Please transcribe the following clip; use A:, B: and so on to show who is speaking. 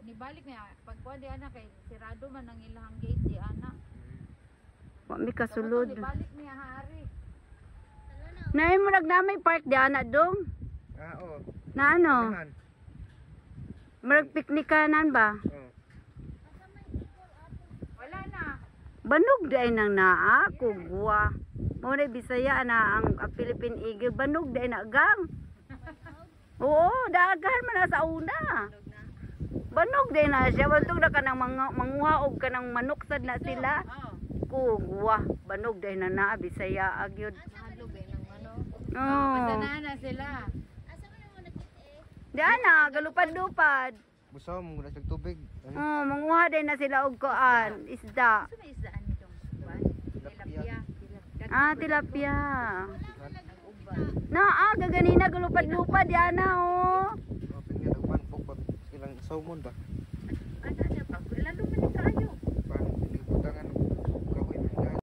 A: nibalik niya. Pagkuha di ana kay sirado man ang ilang gate di ana.
B: Wa mi kasulod.
A: Nibalik niya hari.
B: Nay mo nagnamay park di ana dong.
C: Oo.
B: Na ano?
C: Nahan.
B: Murag piknikanan ba?
C: Oo.
A: Wala na.
B: Banog day nang naa kugwa. Mo na Bisaya na ang Philippine Eagle banog day na gang. Oo, dagan man na sa una. Banog day na siya bantog na kanang manguha og kanang manok sad na sila. Kugwa, banog day na naa Bisaya agyod.
A: Mahalog eh ng ano.
B: Oh.
A: Pasanahan na sila.
B: Di ana galupad-lupad.
C: Busaw mo muna sa tubig.
B: Oh, manguha day na sila og kuan, isda.
A: Gusto may isdaan nitong kuwan? Tilapia.
B: Ah, tilapia.
A: Uba.
B: Na gaganina galupad-lupad di ana oh.
C: Open nga nagpan pokot ilang salmon ba?
A: Ano pa? Lalo man